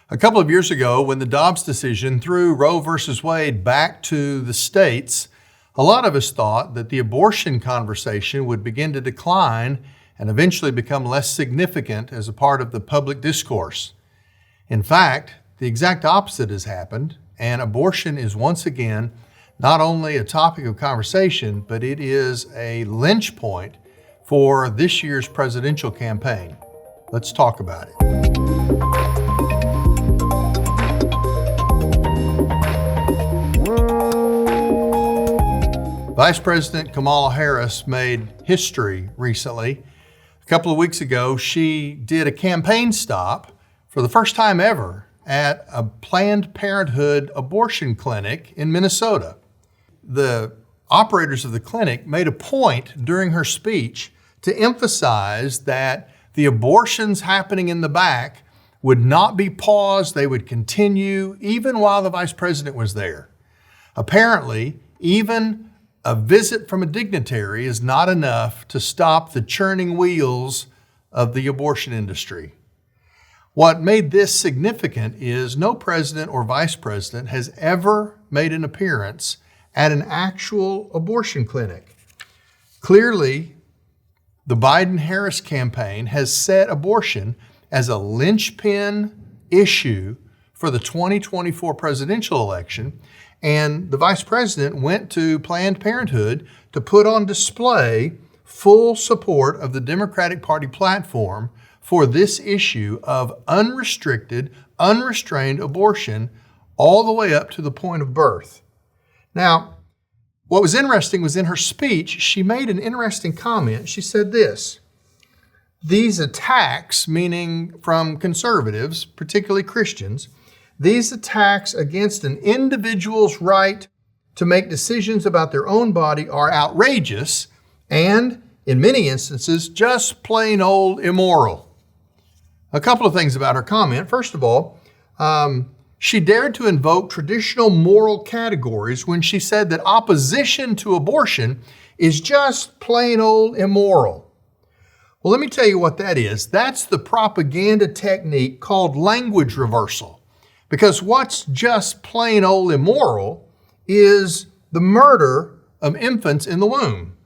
A couple of years ago, when the Dobbs decision threw Roe versus Wade back to the states, a lot of us thought that the abortion conversation would begin to decline and eventually become less significant as a part of the public discourse. In fact, the exact opposite has happened, and abortion is once again not only a topic of conversation, but it is a lynch point for this year's presidential campaign. Let's talk about it. Vice President Kamala Harris made history recently. A couple of weeks ago, she did a campaign stop for the first time ever at a Planned Parenthood abortion clinic in Minnesota. The operators of the clinic made a point during her speech to emphasize that the abortions happening in the back would not be paused, they would continue even while the vice president was there. Apparently, even a visit from a dignitary is not enough to stop the churning wheels of the abortion industry. What made this significant is no president or vice president has ever made an appearance at an actual abortion clinic. Clearly, the Biden-Harris campaign has set abortion as a linchpin issue for the 2024 presidential election, and the vice president went to Planned Parenthood to put on display full support of the Democratic Party platform for this issue of unrestricted, unrestrained abortion all the way up to the point of birth. Now, what was interesting was in her speech, she made an interesting comment. She said this: these attacks, meaning from conservatives, particularly Christians, these attacks against an individual's right to make decisions about their own body are outrageous and, in many instances, just plain old immoral. A couple of things about her comment. First of all, she dared to invoke traditional moral categories when she said that opposition to abortion is just plain old immoral. Well, let me tell you what that is. That's the propaganda technique called language reversal. Because what's just plain old immoral is the murder of infants in the womb.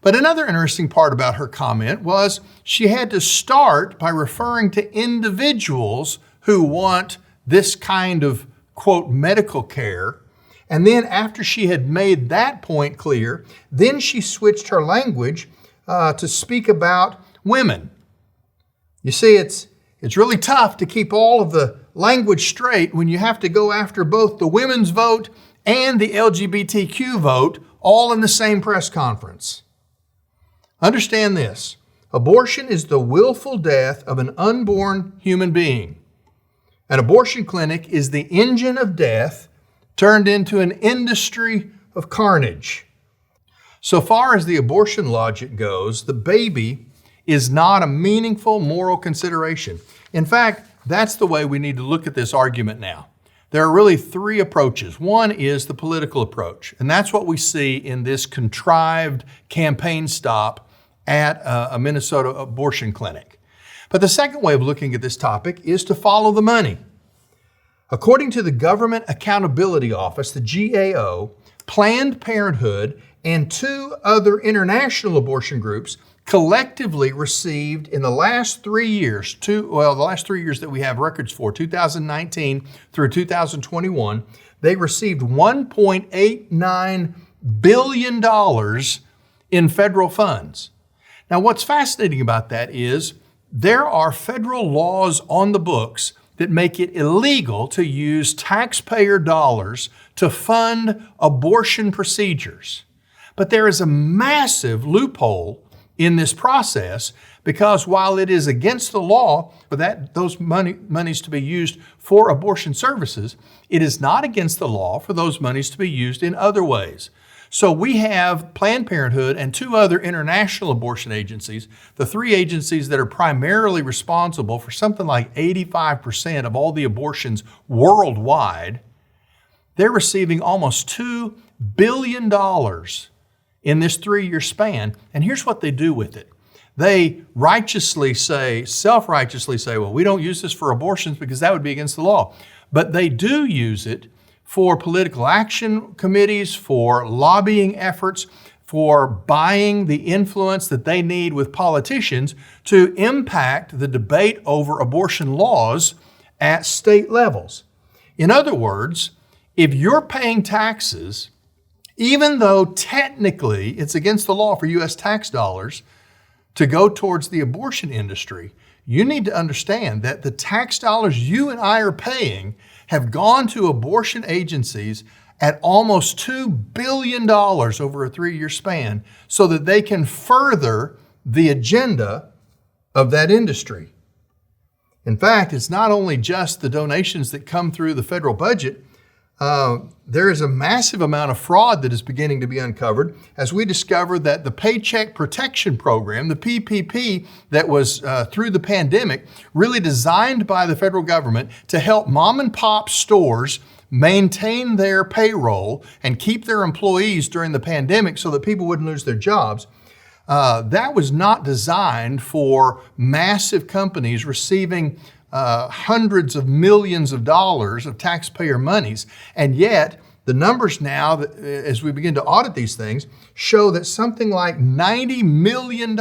But another interesting part about her comment was she had to start by referring to individuals who want this kind of, quote, medical care. And then after she had made that point clear, then she switched her language to speak about women. You see, it's really tough to keep all of the language straight when you have to go after both the women's vote and the LGBTQ vote all in the same press conference. Understand this: abortion is the willful death of an unborn human being. An abortion clinic is the engine of death turned into an industry of carnage. So far as the abortion logic goes, the baby is not a meaningful moral consideration. In fact, that's the way we need to look at this argument now. There are really three approaches. One is the political approach, and that's what we see in this contrived campaign stop at a Minnesota abortion clinic. But the second way of looking at this topic is to follow the money. According to the Government Accountability Office, the GAO, Planned Parenthood, and two other international abortion groups collectively received in the last 3 years, the last 3 years that we have records for, 2019 through 2021, they received $1.89 billion in federal funds. Now, what's fascinating about that is there are federal laws on the books that make it illegal to use taxpayer dollars to fund abortion procedures. But there is a massive loophole in this process, because while it is against the law for those monies to be used for abortion services, it is not against the law for those monies to be used in other ways. So we have Planned Parenthood and two other international abortion agencies, the three agencies that are primarily responsible for something like 85% of all the abortions worldwide. They're receiving almost $2 billion in this 3-year span. And here's what they do with it. They self-righteously say, well, we don't use this for abortions because that would be against the law. But they do use it for political action committees, for lobbying efforts, for buying the influence that they need with politicians to impact the debate over abortion laws at state levels. In other words, if you're paying taxes, even though technically it's against the law for U.S. tax dollars to go towards the abortion industry, you need to understand that the tax dollars you and I are paying have gone to abortion agencies at almost $2 billion over a 3-year span so that they can further the agenda of that industry. In fact, it's not only just the donations that come through the federal budget. There is a massive amount of fraud that is beginning to be uncovered as we discover that the Paycheck Protection Program, the PPP that was through the pandemic, really designed by the federal government to help mom and pop stores maintain their payroll and keep their employees during the pandemic so that people wouldn't lose their jobs. That was not designed for massive companies receiving hundreds of millions of dollars of taxpayer monies. And yet, the numbers now, as we begin to audit these things, show that something like $90 million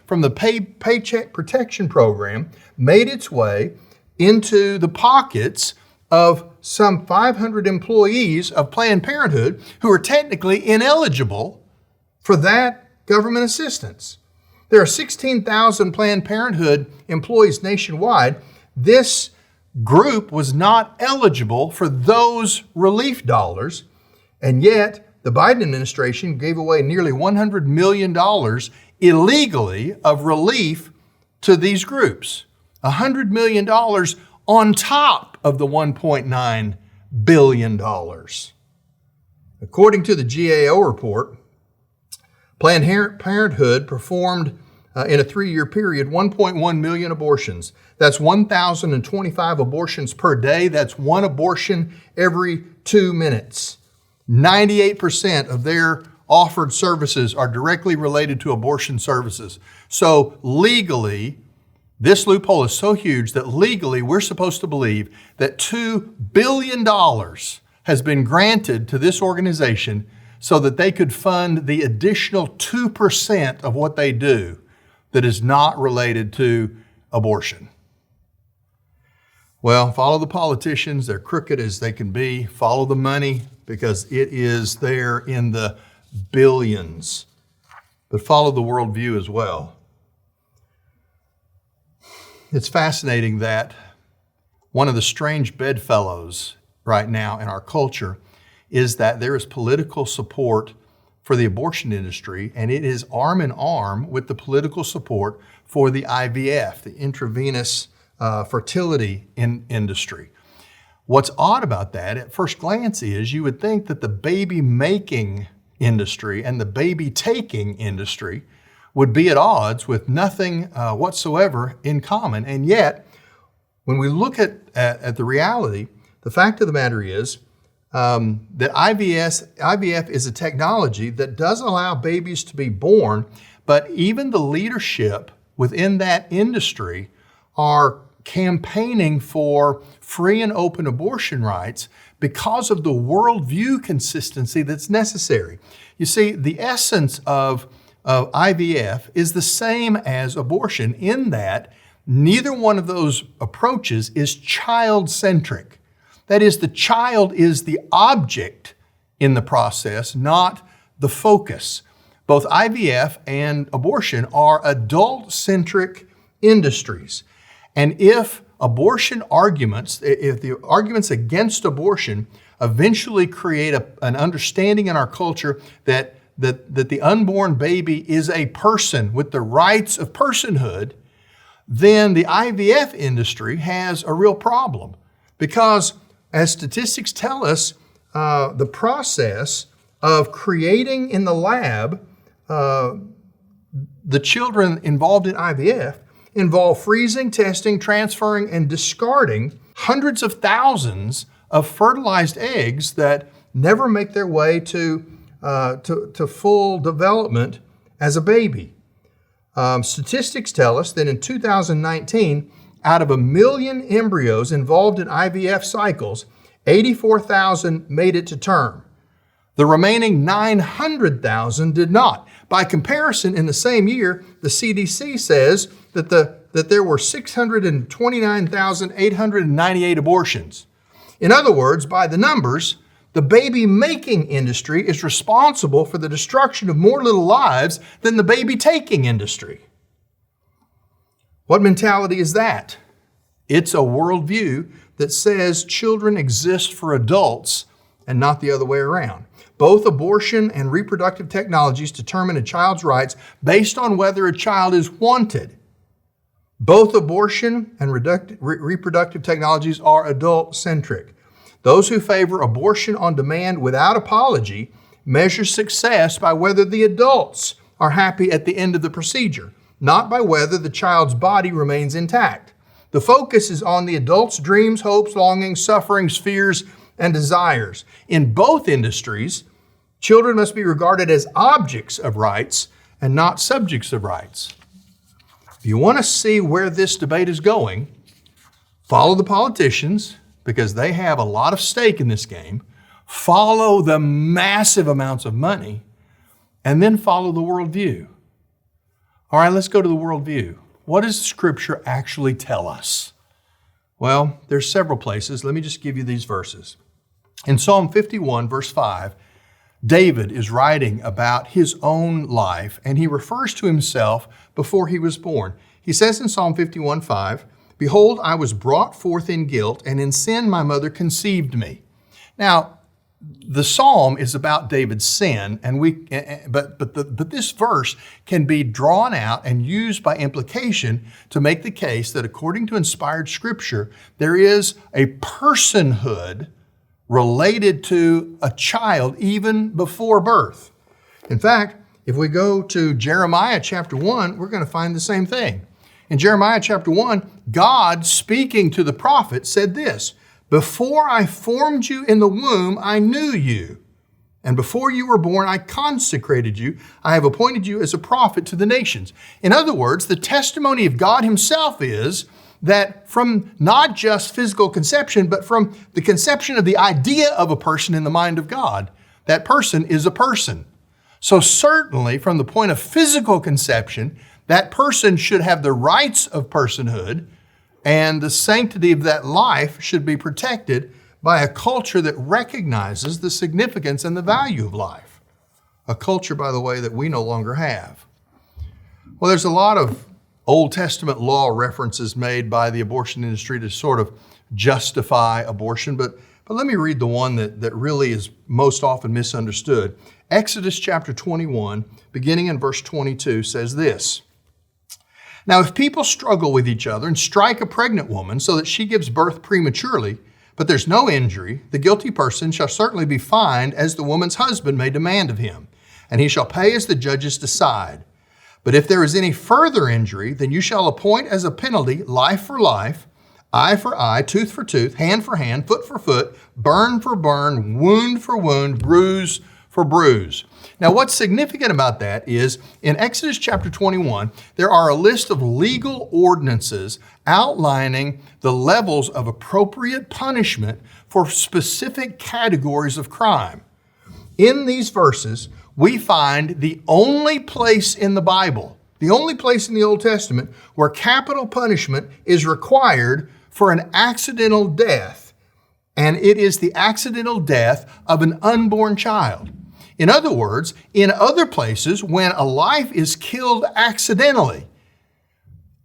from the Paycheck Protection Program made its way into the pockets of some 500 employees of Planned Parenthood who are technically ineligible for that government assistance. There are 16,000 Planned Parenthood employees nationwide. This group was not eligible for those relief dollars, and yet the Biden administration gave away nearly $100 million illegally of relief to these groups. $100 million on top of the $1.9 billion. According to the GAO report, Planned Parenthood performed in a 3-year period 1.1 million abortions. That's 1,025 abortions per day. That's one abortion every 2 minutes. 98% of their offered services are directly related to abortion services. So legally, this loophole is so huge that legally we're supposed to believe that $2 billion has been granted to this organization so that they could fund the additional 2% of what they do that is not related to abortion. Well, follow the politicians. They're crooked as they can be. Follow the money because it is there in the billions. But follow the worldview as well. It's fascinating that one of the strange bedfellows right now in our culture is that there is political support for the abortion industry, and it is arm in arm with the political support for the IVF, the intravenous fertility industry. What's odd about that at first glance is you would think that the baby making industry and the baby taking industry would be at odds with nothing whatsoever in common. And yet, when we look at the reality, the fact of the matter is that IVF is a technology that does allow babies to be born, but even the leadership within that industry are campaigning for free and open abortion rights because of the worldview consistency that's necessary. You see, the essence of IVF is the same as abortion in that neither one of those approaches is child-centric. That is, the child is the object in the process, not the focus. Both IVF and abortion are adult-centric industries. And if the arguments against abortion eventually create an understanding in our culture that the unborn baby is a person with the rights of personhood, then the IVF industry has a real problem. Because as statistics tell us, the process of creating in the lab the children involved in IVF involve freezing, testing, transferring, and discarding hundreds of thousands of fertilized eggs that never make their way to full development as a baby. Statistics tell us that in 2019, out of 1 million embryos involved in IVF cycles, 84,000 made it to term. The remaining 900,000 did not. By comparison, in the same year, the CDC says that there were 629,898 abortions. In other words, by the numbers, the baby-making industry is responsible for the destruction of more little lives than the baby-taking industry. What mentality is that? It's a worldview that says children exist for adults and not the other way around. Both abortion and reproductive technologies determine a child's rights based on whether a child is wanted. Both abortion and reproductive technologies are adult-centric. Those who favor abortion on demand without apology measure success by whether the adults are happy at the end of the procedure, not by whether the child's body remains intact. The focus is on the adult's dreams, hopes, longings, sufferings, fears, and desires. In both industries, children must be regarded as objects of rights and not subjects of rights. If you want to see where this debate is going, follow the politicians, because they have a lot of stake in this game, follow the massive amounts of money, and then follow the worldview. All right, let's go to the worldview. What does Scripture actually tell us? Well, there's several places. Let me just give you these verses. In Psalm 51, verse 5, David is writing about his own life, and he refers to himself before he was born. He says in Psalm 51:5, "Behold, I was brought forth in guilt, and in sin my mother conceived me." Now, the psalm is about David's sin, but this verse can be drawn out and used by implication to make the case that according to inspired Scripture, there is a personhood related to a child even before birth. In fact, if we go to Jeremiah chapter 1, we're going to find the same thing. In Jeremiah chapter 1, God, speaking to the prophet, said this, "Before I formed you in the womb, I knew you. And before you were born, I consecrated you. I have appointed you as a prophet to the nations." In other words, the testimony of God Himself is that from not just physical conception, but from the conception of the idea of a person in the mind of God, that person is a person. So certainly from the point of physical conception, that person should have the rights of personhood, and the sanctity of that life should be protected by a culture that recognizes the significance and the value of life. A culture, by the way, that we no longer have. Well, there's a lot of Old Testament law references made by the abortion industry to sort of justify abortion, but let me read the one that really is most often misunderstood. Exodus chapter 21, beginning in verse 22, says this, "Now if people struggle with each other and strike a pregnant woman so that she gives birth prematurely, but there's no injury, the guilty person shall certainly be fined as the woman's husband may demand of him, and he shall pay as the judges decide. But if there is any further injury, then you shall appoint as a penalty life for life, eye for eye, tooth for tooth, hand for hand, foot for foot, burn for burn, wound for wound, bruise for bruise." Now, what's significant about that is in Exodus chapter 21, there are a list of legal ordinances outlining the levels of appropriate punishment for specific categories of crime. In these verses, we find the only place in the Bible, the only place in the Old Testament where capital punishment is required for an accidental death, and it is the accidental death of an unborn child. In other words, in other places, when a life is killed accidentally,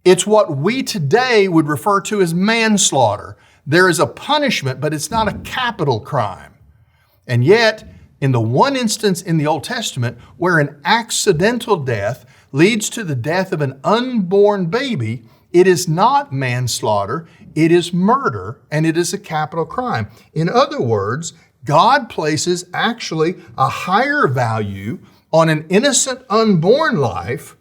it's what we today would refer to as manslaughter. There is a punishment, but it's not a capital crime. And yet, in the one instance in the Old Testament where an accidental death leads to the death of an unborn baby, it is not manslaughter, it is murder, and it is a capital crime. In other words, God places actually a higher value on an innocent unborn life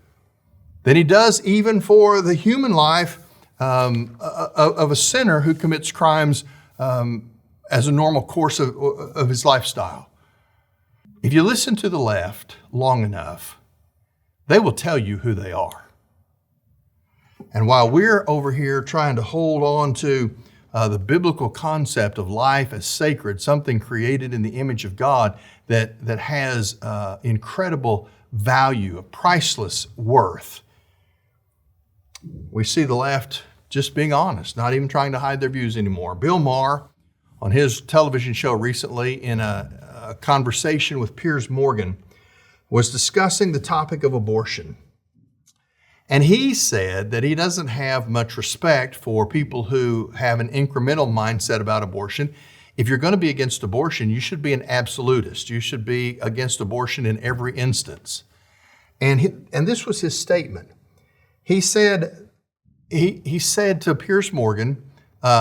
than He does even for the human life of a sinner who commits crimes as a normal course of his lifestyle. If you listen to the left long enough, they will tell you who they are. And while we're over here trying to hold on to the biblical concept of life as sacred, something created in the image of God that has incredible value, a priceless worth, we see the left just being honest, not even trying to hide their views anymore. Bill Maher, on his television show recently, in a conversation with Piers Morgan, was discussing the topic of abortion. And he said that he doesn't have much respect for people who have an incremental mindset about abortion. If you're going to be against abortion, you should be an absolutist. You should be against abortion in every instance. And this was his statement. He said to Piers Morgan,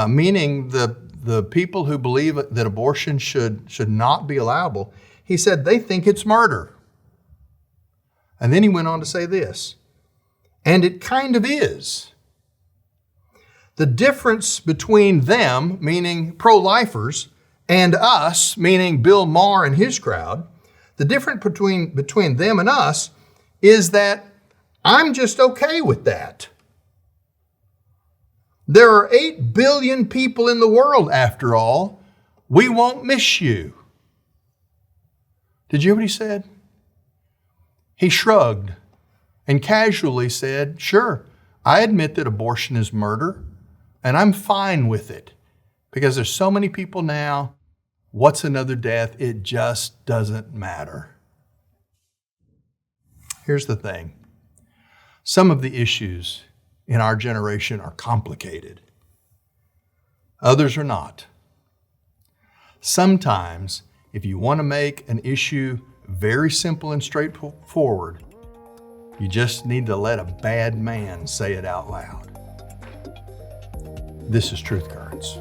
meaning the people who believe that abortion should not be allowable, he said they think it's murder. And then he went on to say this, and it kind of is. The difference between them, meaning pro-lifers, and us, meaning Bill Maher and his crowd, the difference between them and us is that I'm just okay with that. There are 8 billion people in the world, after all. We won't miss you. Did you hear what he said? He shrugged and casually said, sure, I admit that abortion is murder, and I'm fine with it because there's so many people now. What's another death? It just doesn't matter. Here's the thing. Some of the issues in our generation are complicated. Others are not. Sometimes, if you want to make an issue very simple and straightforward, you just need to let a bad man say it out loud. This is Truth Currents.